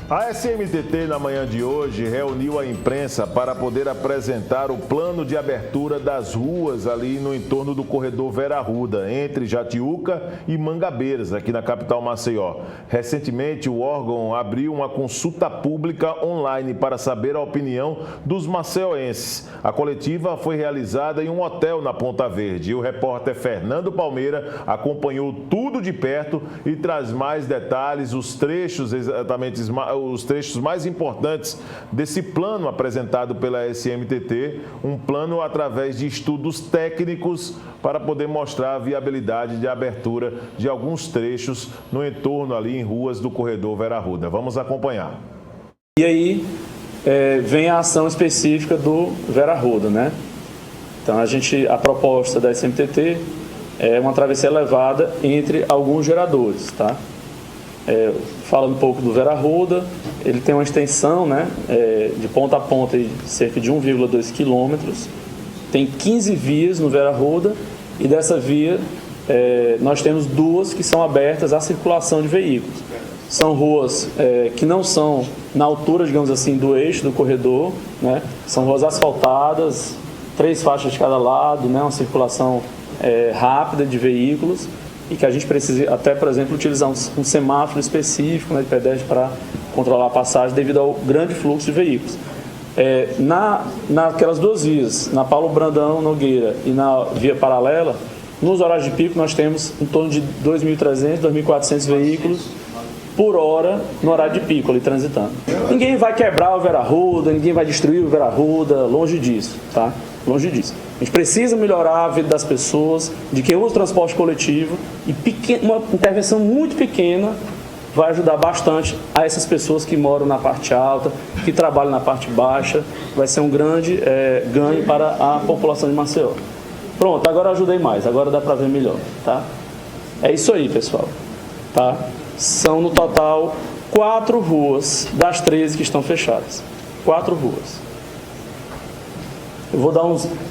A SMTT, na manhã de hoje, reuniu a imprensa para poder apresentar o plano de abertura das ruas ali no entorno do corredor Vera Arruda, entre Jatiuca e Mangabeiras, aqui na capital Maceió. Recentemente, o órgão abriu uma consulta pública online para saber a opinião dos maceioenses. A coletiva foi realizada em um hotel na Ponta Verde e o repórter Fernando Palmeira acompanhou tudo de perto e traz mais detalhes, os trechos mais importantes desse plano apresentado pela SMTT, um plano através de estudos técnicos para poder mostrar a viabilidade de abertura de alguns trechos no entorno ali em ruas do corredor Vera Arruda. Vamos acompanhar. E aí vem a ação específica do Vera Arruda, né? Então a proposta da SMTT é uma travessia elevada entre alguns geradores, tá? Falando um pouco do Vera Arruda, ele tem uma extensão, né, de ponta a ponta de cerca de 1,2 quilômetros, tem 15 vias no Vera Arruda e dessa via nós temos duas que são abertas à circulação de veículos. São ruas que não são na altura, digamos assim, do eixo do corredor, né, são ruas asfaltadas, 3 faixas de cada lado, né, uma circulação rápida de veículos, e que a gente precisa até, por exemplo, utilizar um semáforo específico, né, de pedestre para controlar a passagem devido ao grande fluxo de veículos. Naquelas duas vias, na Paulo Brandão Nogueira e na via paralela, nos horários de pico nós temos em torno de 2.300, 2.400 veículos por hora no horário de pico ali transitando. Ninguém vai quebrar o Vera Arruda, ninguém vai destruir o Vera Arruda, longe disso, tá? Longe disso. A gente precisa melhorar a vida das pessoas, de quem usa o transporte coletivo, e uma intervenção muito pequena vai ajudar bastante a essas pessoas que moram na parte alta, que trabalham na parte baixa. Vai ser um grande ganho para a população de Maceió. Pronto, agora ajudei mais, agora dá para ver melhor, tá? É isso aí, pessoal, tá? São no total 4 ruas das 13 que estão fechadas. 4 ruas. Eu vou dar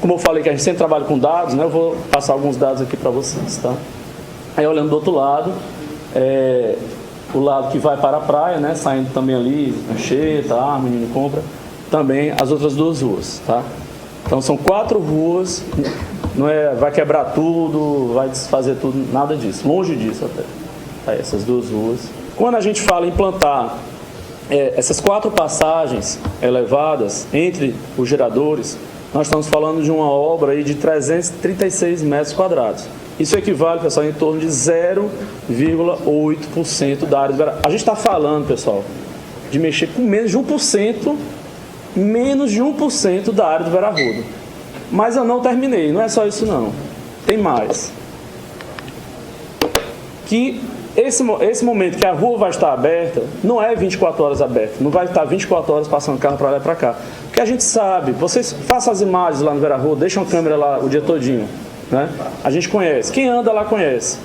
como eu falei que a gente sempre trabalha com dados, né? Eu vou passar alguns dados aqui para vocês, tá? Aí olhando do outro lado, o lado que vai para a praia, né? Saindo também ali, Anchieta, Menino Compra, também as outras 2 ruas, tá? Então são 4 ruas, não vai quebrar tudo, vai desfazer tudo, nada disso, longe disso até. Tá, essas 2 ruas. Quando a gente fala em implantar essas 4 passagens elevadas entre os geradores, nós estamos falando de uma obra aí de 336 metros quadrados. Isso equivale, pessoal, em torno de 0,8% da área do Vera Arruda. A gente está falando, pessoal, de mexer com menos de 1% da área do Vera Arruda. Mas eu não terminei, não é só isso não. Tem mais. Que esse momento que a rua vai estar aberta, não é 24 horas aberta, não vai estar 24 horas passando carro para lá e para cá. Porque a gente sabe, vocês façam as imagens lá no Vera Arruda, deixam a câmera lá o dia todinho, né? A gente conhece, quem anda lá conhece.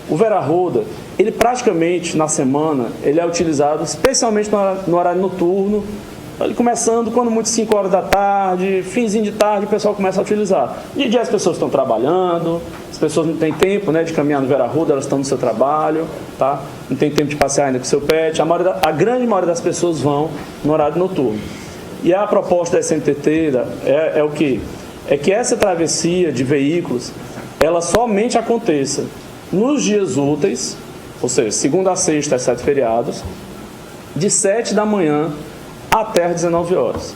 O Vera Arruda, ele praticamente na semana, ele é utilizado especialmente no horário noturno, ele começando quando muito 5 horas da tarde, finzinho de tarde, o pessoal começa a utilizar. De dia as pessoas estão trabalhando, as pessoas não têm tempo, né, de caminhar no Vera Arruda, elas estão no seu trabalho, tá? Não tem tempo de passear ainda com o seu pet. A grande maioria das pessoas vão no horário noturno. E a proposta da SMTT é o quê? É que essa travessia de veículos, ela somente aconteça nos dias úteis, ou seja, segunda a sexta, exceto feriados, de 7 da manhã até às 19 horas.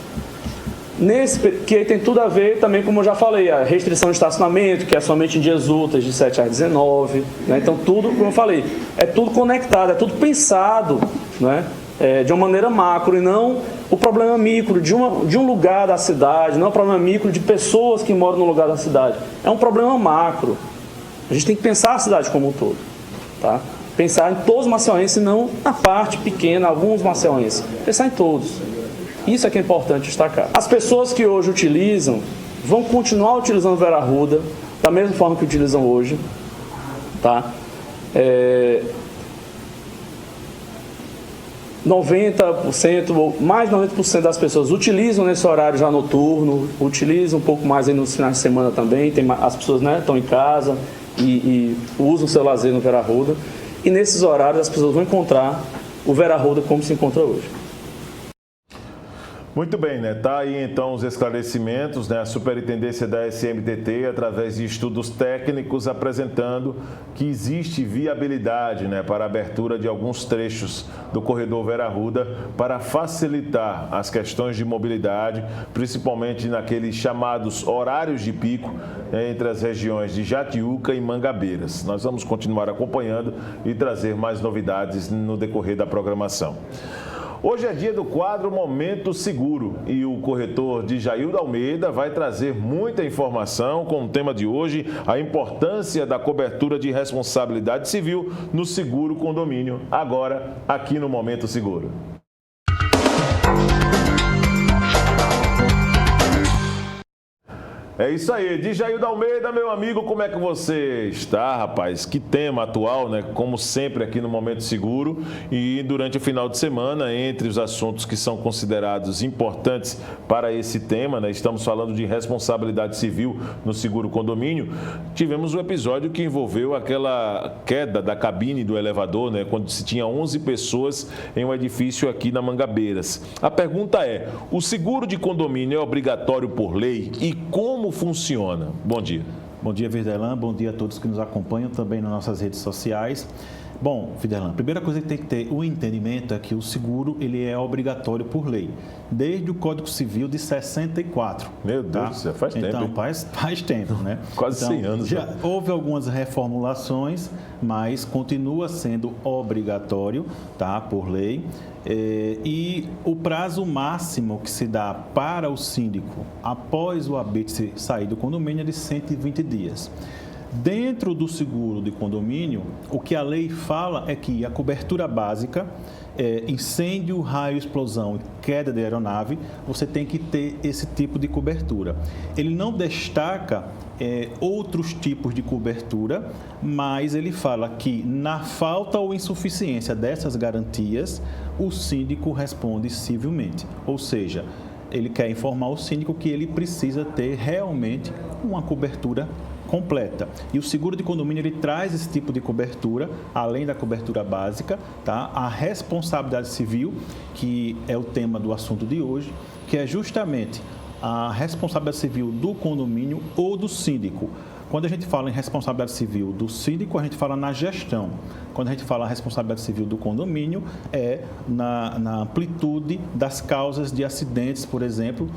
Que tem tudo a ver também, como eu já falei, a restrição de estacionamento, que é somente em dias úteis, de 7 às 19, né? Então tudo, como eu falei, é tudo conectado, é tudo pensado, né? De uma maneira macro, e não o problema micro de um lugar da cidade, não é o problema micro de pessoas que moram no lugar da cidade, é um problema macro. A gente tem que pensar a cidade como um todo, tá? Pensar em todos os maceienses, não na parte pequena, alguns maceienses, pensar em todos. Isso é que é importante destacar. As pessoas que hoje utilizam vão continuar utilizando Vera Arruda da mesma forma que utilizam hoje, tá? 90% ou mais de 90% das pessoas utilizam nesse horário já noturno, utilizam um pouco mais aí nos finais de semana também. As pessoas, né, estão em casa e usam o seu lazer no Vera Arruda. E nesses horários as pessoas vão encontrar o Vera Arruda como se encontra hoje. Muito bem, né? Tá aí então os esclarecimentos, né? A Superintendência da SMTT, através de estudos técnicos, apresentando que existe viabilidade, né, para a abertura de alguns trechos do corredor Vera Arruda para facilitar as questões de mobilidade, principalmente naqueles chamados horários de pico, né, entre as regiões de Jatiuca e Mangabeiras. Nós vamos continuar acompanhando e trazer mais novidades no decorrer da programação. Hoje é dia do quadro Momento Seguro e o corretor Djaildo Almeida vai trazer muita informação com o tema de hoje, a importância da cobertura de responsabilidade civil no seguro condomínio, agora aqui no Momento Seguro. É isso aí, Djaildo Almeida, meu amigo, como é que você está, rapaz? Que tema atual, né? Como sempre aqui no Momento Seguro e durante o final de semana, entre os assuntos que são considerados importantes para esse tema, né? Estamos falando de responsabilidade civil no seguro condomínio. Tivemos um episódio que envolveu aquela queda da cabine do elevador, né? Quando se tinha 11 pessoas em um edifício aqui na Mangabeiras. A pergunta é, o seguro de condomínio é obrigatório por lei e como funciona? Bom dia. Bom dia, Viderlan. Bom dia a todos que nos acompanham também nas nossas redes sociais. Bom, Viderlan, a primeira coisa que tem que ter o entendimento é que o seguro ele é obrigatório por lei, desde o Código Civil de 64. Meu Deus do céu, faz tempo. Então, faz tempo, né? Quase 100 anos. Já houve algumas reformulações, mas continua sendo obrigatório, tá, por lei. E o prazo máximo que se dá para o síndico após o habite sair do condomínio é de 120 dias. Dentro do seguro de condomínio, o que a lei fala é que a cobertura básica, incêndio, raio, explosão e queda de aeronave, você tem que ter esse tipo de cobertura. Ele não destaca outros tipos de cobertura, mas ele fala que na falta ou insuficiência dessas garantias, o síndico responde civilmente. Ou seja, ele quer informar o síndico que ele precisa ter realmente uma cobertura completa. E o seguro de condomínio ele traz esse tipo de cobertura, além da cobertura básica, tá? A responsabilidade civil, que é o tema do assunto de hoje, que é justamente a responsabilidade civil do condomínio ou do síndico. Quando a gente fala em responsabilidade civil do síndico, a gente fala na gestão. Quando a gente fala responsabilidade civil do condomínio, é na amplitude das causas de acidentes, por exemplo,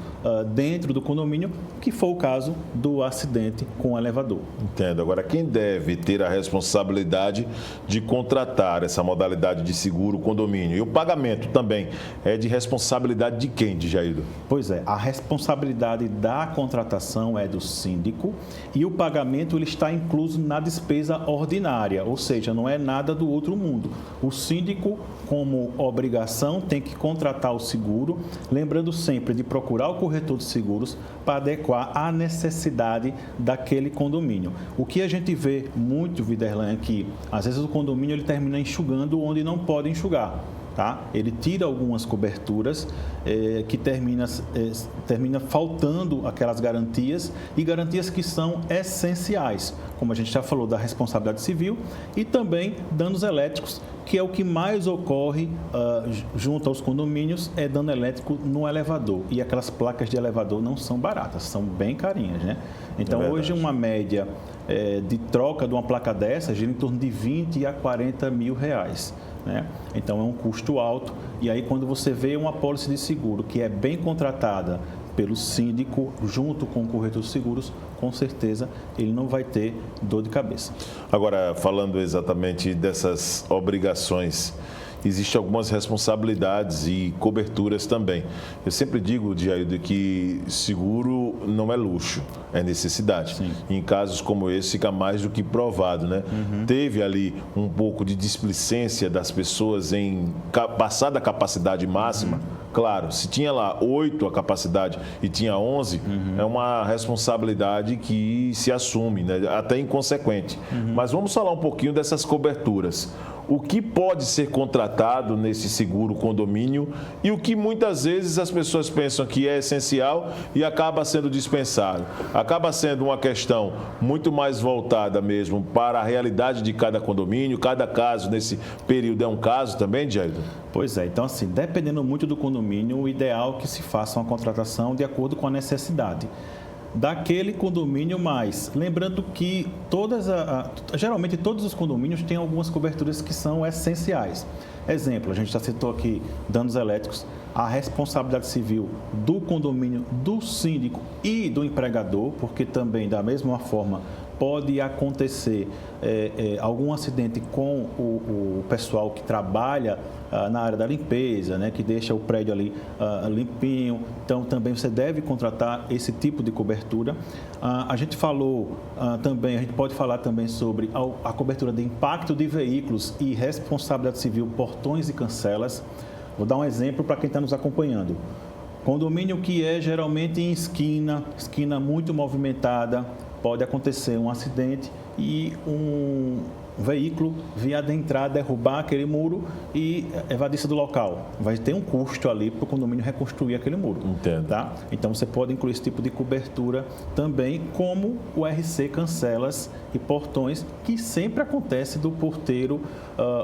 dentro do condomínio, que foi o caso do acidente com o elevador. Entendo. Agora, quem deve ter a responsabilidade de contratar essa modalidade de seguro condomínio? E o pagamento também é de responsabilidade de quem, Djaildo? Pois é, a responsabilidade da contratação é do síndico e o pagamento ele está incluso na despesa ordinária, ou seja, não é nada do outro mundo. O síndico, como obrigação, tem que contratar o seguro, lembrando sempre de procurar o corretor de seguros para adequar à necessidade daquele condomínio. O que a gente vê muito, Viderlan, é que às vezes o condomínio ele termina enxugando onde não pode enxugar. Tá? Ele tira algumas coberturas que termina faltando aquelas garantias e garantias que são essenciais, como a gente já falou da responsabilidade civil e também danos elétricos, que é o que mais ocorre junto aos condomínios, é dano elétrico no elevador. E aquelas placas de elevador não são baratas, são bem carinhas, né? Então, hoje uma média de troca de uma placa dessa gira em torno de 20 a 40 mil reais. Né? Então é um custo alto e aí quando você vê uma apólice de seguro que é bem contratada pelo síndico junto com o corretor de seguros, com certeza ele não vai ter dor de cabeça. Agora, falando exatamente dessas obrigações, existem algumas responsabilidades e coberturas também. Eu sempre digo, Djaildo, que seguro não é luxo, é necessidade. Sim. Em casos como esse fica mais do que provado, né? Teve ali um pouco de displicência das pessoas em passar da capacidade máxima. Claro, se tinha lá 8 a capacidade e tinha 11, é uma responsabilidade que se assume, né? Até inconsequente. Mas vamos falar um pouquinho dessas coberturas. O que pode ser contratado nesse seguro condomínio e o que muitas vezes as pessoas pensam que é essencial e acaba sendo dispensado. Acaba sendo uma questão muito mais voltada mesmo para a realidade de cada condomínio, cada caso nesse período é um caso também, Djaildo? Pois é, então assim, dependendo muito do condomínio, condomínio, o ideal é que se faça uma contratação de acordo com a necessidade daquele condomínio, mais lembrando que geralmente todos os condomínios têm algumas coberturas que são essenciais. Exemplo, a gente já citou aqui danos elétricos, a responsabilidade civil do condomínio, do síndico e do empregador, porque também da mesma forma pode acontecer algum acidente com o pessoal que trabalha na área da limpeza, né, que deixa o prédio ali limpinho. Então, também você deve contratar esse tipo de cobertura. A gente falou também, a gente pode falar também sobre a cobertura de impacto de veículos e responsabilidade civil, portões e cancelas. Vou dar um exemplo para quem está nos acompanhando. Condomínio que é geralmente em esquina muito movimentada, pode acontecer um acidente e um veículo vir adentrar, derrubar aquele muro e evadir-se do local. Vai ter um custo ali para o condomínio reconstruir aquele muro. Entendo. Tá? Então, você pode incluir esse tipo de cobertura também, como o RC cancelas e portões, que sempre acontece do porteiro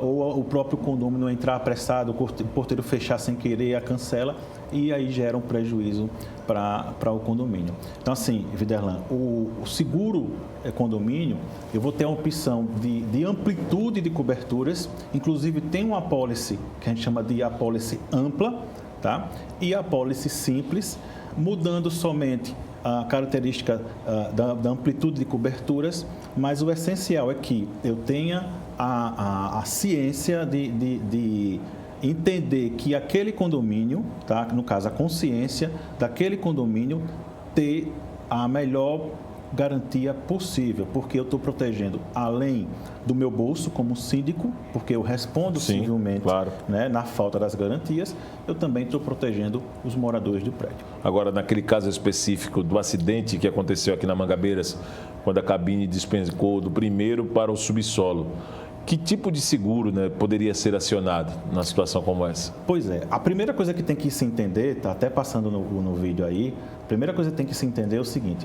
ou o próprio condomínio entrar apressado, o porteiro fechar sem querer a cancela, e aí gera um prejuízo para o condomínio. Então, assim, Viderlan, o seguro condomínio, eu vou ter a opção de amplitude de coberturas, inclusive tem uma apólice que a gente chama de apólice ampla, tá? E a apólice simples, mudando somente a característica da amplitude de coberturas, mas o essencial é que eu tenha a ciência de entender que aquele condomínio, tá? No caso, a consciência daquele condomínio ter a melhor garantia possível, porque eu estou protegendo além do meu bolso como síndico, porque eu respondo civilmente, claro, né, na falta das garantias, eu também estou protegendo os moradores do prédio. Agora, naquele caso específico do acidente que aconteceu aqui na Mangabeiras, quando a cabine despencou do primeiro para o subsolo, que tipo de seguro, né, poderia ser acionado numa situação como essa? Pois é, a primeira coisa que tem que se entender, está até passando no vídeo aí, a primeira coisa que tem que se entender é o seguinte,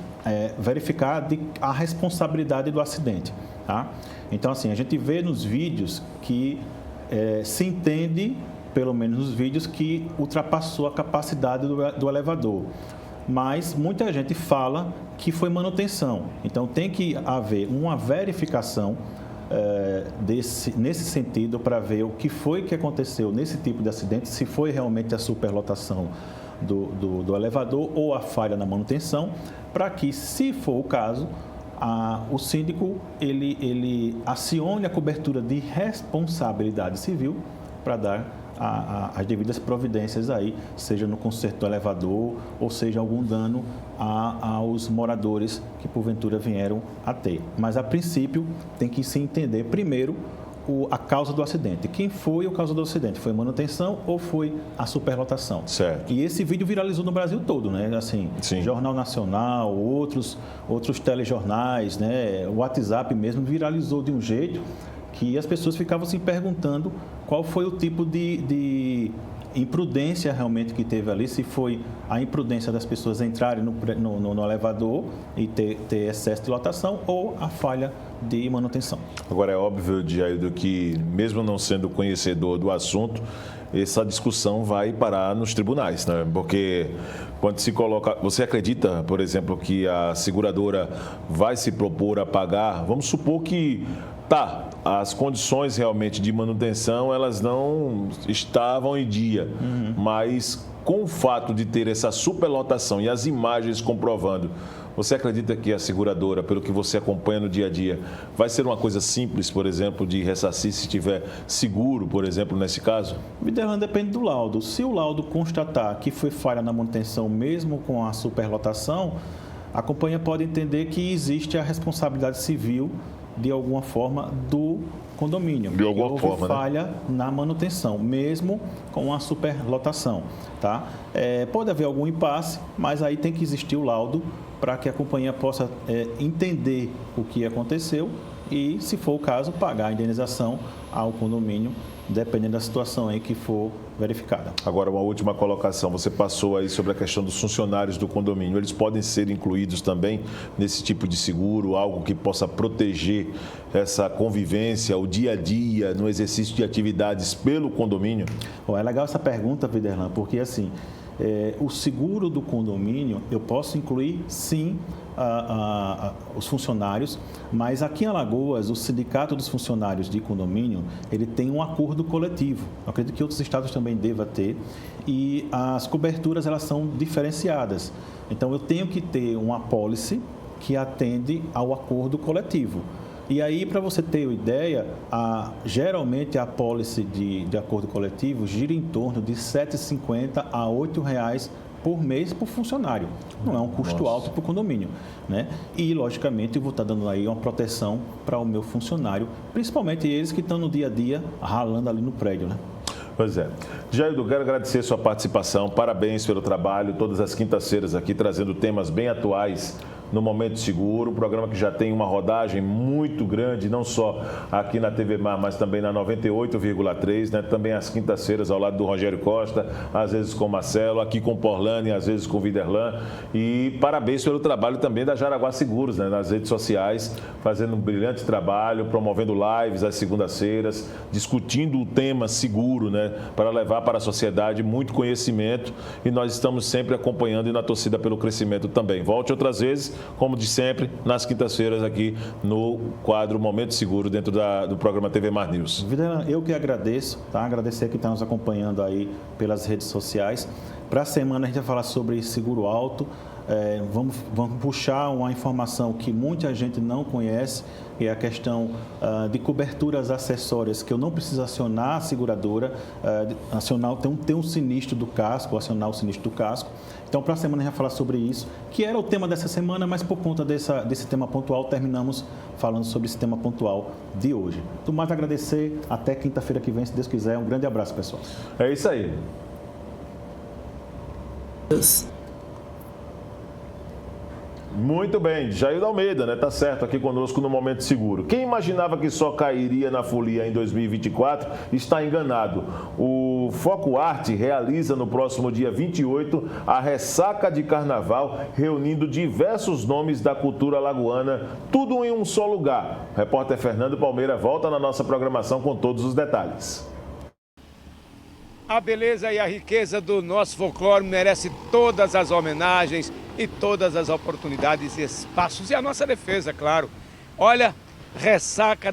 verificar a responsabilidade do acidente. Tá? Então, assim, a gente vê nos vídeos que se entende, pelo menos nos vídeos, que ultrapassou a capacidade do elevador. Mas muita gente fala que foi manutenção. Então, tem que haver uma verificação nesse sentido, para ver o que foi que aconteceu nesse tipo de acidente, se foi realmente a superlotação do elevador ou a falha na manutenção, para que, se for o caso, o síndico ele acione a cobertura de responsabilidade civil para dar as devidas providências aí, seja no conserto do elevador ou seja algum dano aos moradores que porventura vieram a ter. Mas a princípio tem que se entender primeiro a causa do acidente. Quem foi a causa do acidente? Foi manutenção ou foi a superlotação? Certo. E esse vídeo viralizou no Brasil todo, né? Assim, Sim. Jornal Nacional, outros telejornais, né? O WhatsApp mesmo viralizou de um jeito que as pessoas ficavam se perguntando qual foi o tipo de imprudência realmente que teve ali, se foi a imprudência das pessoas entrarem no elevador e ter excesso de lotação ou a falha de manutenção. Agora, é óbvio, Diaildo, que mesmo não sendo conhecedor do assunto, essa discussão vai parar nos tribunais, né? Porque quando se coloca... Você acredita, por exemplo, que a seguradora vai se propor a pagar? Vamos supor que as condições realmente de manutenção, elas não estavam em dia, mas com o fato de ter essa superlotação e as imagens comprovando, você acredita que a seguradora, pelo que você acompanha no dia a dia, vai ser uma coisa simples, por exemplo, de ressarcir se tiver seguro, por exemplo, nesse caso? Viderlan, depende do laudo. Se o laudo constatar que foi falha na manutenção mesmo com a superlotação, a companhia pode entender que existe a responsabilidade civil de alguma forma do condomínio. De alguma forma, houve falha na manutenção, mesmo com a superlotação. Tá? Pode haver algum impasse, mas aí tem que existir o laudo para que a companhia possa entender o que aconteceu e, se for o caso, pagar a indenização ao condomínio, dependendo da situação aí que for verificada. Agora, uma última colocação. Você passou aí sobre a questão dos funcionários do condomínio. Eles podem ser incluídos também nesse tipo de seguro, algo que possa proteger essa convivência, o dia a dia, no exercício de atividades pelo condomínio? É legal essa pergunta, Viderlan, porque assim, o seguro do condomínio, eu posso incluir, sim, os funcionários, mas aqui em Alagoas, o Sindicato dos Funcionários de Condomínio, ele tem um acordo coletivo. Eu acredito que outros estados também devam ter, e as coberturas, elas são diferenciadas. Então, eu tenho que ter uma apólice que atende ao acordo coletivo. E aí, para você ter uma ideia, geralmente a apólice de acordo coletivo gira em torno de R$ 7,50 a R$ 8,00 por mês por funcionário. Não é um custo alto para o condomínio, né? E, logicamente, eu vou estar dando aí uma proteção para o meu funcionário, principalmente eles que estão no dia a dia ralando ali no prédio, né? Pois é. Jaildo, quero agradecer sua participação, parabéns pelo trabalho, todas as quintas-feiras aqui trazendo temas bem atuais no Momento Seguro, um programa que já tem uma rodagem muito grande, não só aqui na TV Mar, mas também na 98,3, né? Também às quintas-feiras ao lado do Rogério Costa, às vezes com o Marcelo, aqui com o Porlane, às vezes com o Viderlan. E parabéns pelo trabalho também da Jaraguá Seguros, né? Nas redes sociais, fazendo um brilhante trabalho, promovendo lives às segundas-feiras, discutindo o tema seguro, né? Para levar para a sociedade muito conhecimento, e nós estamos sempre acompanhando e na torcida pelo crescimento também. Volte outras vezes, como de sempre, nas quintas-feiras aqui no quadro Momento Seguro, dentro do programa TV Mar News. Viderlan, eu que agradeço, tá? Agradecer que está nos acompanhando aí pelas redes sociais. Para a semana a gente vai falar sobre seguro alto. Vamos puxar uma informação que muita gente não conhece, que é a questão de coberturas acessórias, que eu não preciso acionar a seguradora, ter um sinistro do casco, acionar o sinistro do casco. Então, para a semana a gente vai falar sobre isso, que era o tema dessa semana, mas por conta desse tema pontual, terminamos falando sobre esse tema pontual de hoje. Do mais, agradecer, até quinta-feira que vem, se Deus quiser. Um grande abraço, pessoal. É isso aí. Muito bem, Jaildo Almeida, né? Tá certo, aqui conosco no Momento Seguro. Quem imaginava que só cairia na folia em 2024 está enganado. O Foco Arte realiza no próximo dia 28 a ressaca de carnaval, reunindo diversos nomes da cultura alagoana, tudo em um só lugar. O repórter Fernando Palmeira volta na nossa programação com todos os detalhes. A beleza e a riqueza do nosso folclore merece todas as homenagens e todas as oportunidades e espaços. E a nossa defesa, claro. Olha, ressaca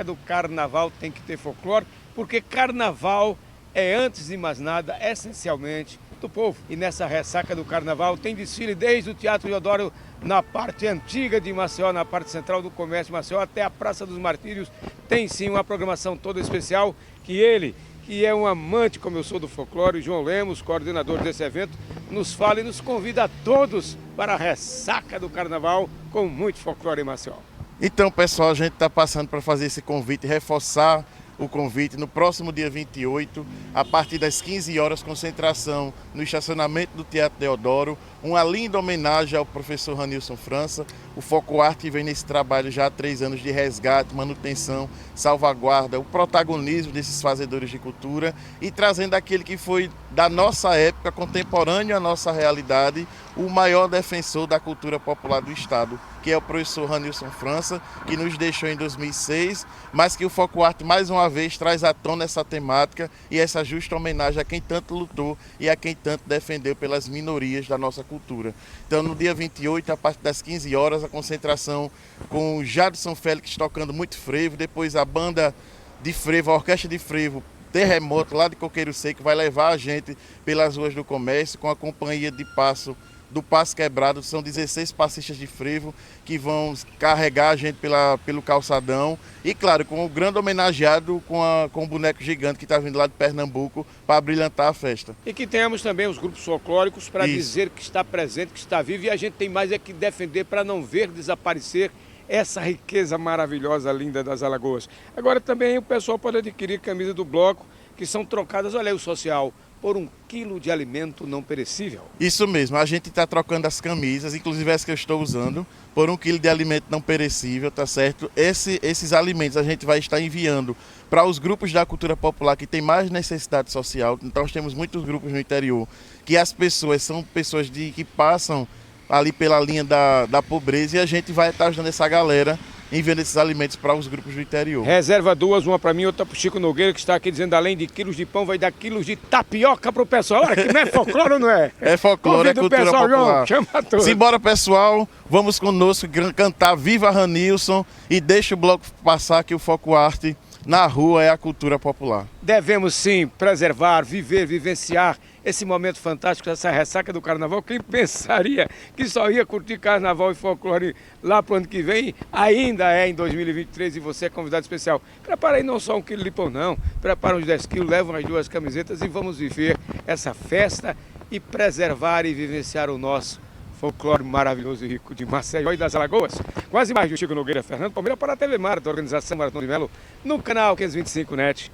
do carnaval tem que ter folclore, porque carnaval é, antes de mais nada, essencialmente do povo. E nessa ressaca do carnaval tem desfile desde o Teatro Deodoro, na parte antiga de Maceió, na parte central do comércio de Maceió, até a Praça dos Martírios. Tem sim uma programação toda especial que ele, que é um amante, como eu sou, do folclore, João Lemos, coordenador desse evento, nos fala e nos convida a todos para a ressaca do carnaval com muito folclore em Maceió. Então, pessoal, a gente está passando para fazer esse convite, reforçar o convite no próximo dia 28, a partir das 15 horas, concentração no estacionamento do Teatro Deodoro, uma linda homenagem ao professor Ranilson França. O Foco Arte vem nesse trabalho já há 3 anos de resgate, manutenção, salvaguarda, o protagonismo desses fazedores de cultura e trazendo aquele que foi da nossa época, contemporâneo à nossa realidade, o maior defensor da cultura popular do Estado, que é o professor Ranilson França, que nos deixou em 2006, mas que o Foco Arte mais uma vez traz à tona essa temática e essa justa homenagem a quem tanto lutou e a quem tanto defendeu pelas minorias da nossa cultura. Então, no dia 28, a partir das 15 horas, a concentração com o Jadson Félix tocando muito frevo, depois a banda de frevo, a orquestra de frevo Terremoto, lá de Coqueiro Seco, vai levar a gente pelas ruas do comércio com a companhia de passo do Passo Quebrado. São 16 passistas de frevo que vão carregar a gente pelo calçadão e, claro, com o grande homenageado com o boneco gigante que está vindo lá de Pernambuco para brilhantar a festa. E que tenhamos também os grupos folclóricos para dizer que está presente, que está vivo, e a gente tem mais é que defender para não ver desaparecer essa riqueza maravilhosa, linda das Alagoas. Agora também o pessoal pode adquirir camisa do bloco, que são trocadas, olha aí o social, por 1 quilo de alimento não perecível. Isso mesmo, a gente está trocando as camisas, inclusive essa que eu estou usando, por 1 quilo de alimento não perecível, tá certo? Esses alimentos a gente vai estar enviando para os grupos da cultura popular que tem mais necessidade social. Então nós temos muitos grupos no interior que as pessoas são pessoas que passam ali pela linha da pobreza, e a gente vai estar ajudando essa galera enviando esses alimentos para os grupos do interior. Reserva 2, uma para mim, outra para o Chico Nogueira, que está aqui dizendo, além de quilos de pão, vai dar quilos de tapioca para o pessoal. Olha, que não é folclore ou não é? É folclore, é cultura pessoal, popular. João, chama todos. Simbora, pessoal, vamos conosco cantar Viva Ranilson e deixa o bloco passar, que o Foco Arte na rua é a cultura popular. Devemos sim preservar, viver, vivenciar esse momento fantástico, essa ressaca do carnaval. Quem pensaria que só ia curtir carnaval e folclore lá para o ano que vem? Ainda é em 2023 e você é convidado especial. Prepara aí não só 1 quilo de pão não, prepara uns 10 quilos, levam as 2 camisetas e vamos viver essa festa e preservar e vivenciar o nosso folclore maravilhoso e rico de Maceió e das Alagoas. Com as imagens do Chico Nogueira, Fernando Palmeira para a TV Mar, da organização Maratona de Melo, no canal 525 NET.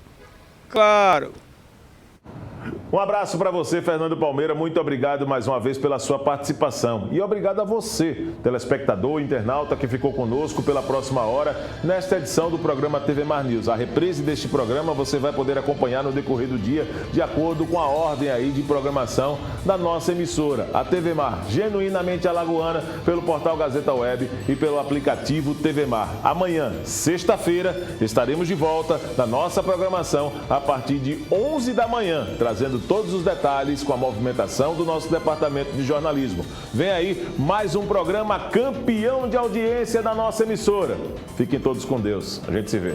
Claro! Um abraço para você, Fernando Palmeira. Muito obrigado mais uma vez pela sua participação. E obrigado a você, telespectador, internauta que ficou conosco pela próxima hora nesta edição do programa TV Mar News. A reprise deste programa você vai poder acompanhar no decorrer do dia, de acordo com a ordem aí de programação da nossa emissora, a TV Mar, genuinamente alagoana, pelo portal Gazeta Web e pelo aplicativo TV Mar. Amanhã, sexta-feira, estaremos de volta na nossa programação a partir de 11 da manhã, trazendo todos os detalhes com a movimentação do nosso departamento de jornalismo. Vem aí mais um programa campeão de audiência da nossa emissora. Fiquem todos com Deus. A gente se vê.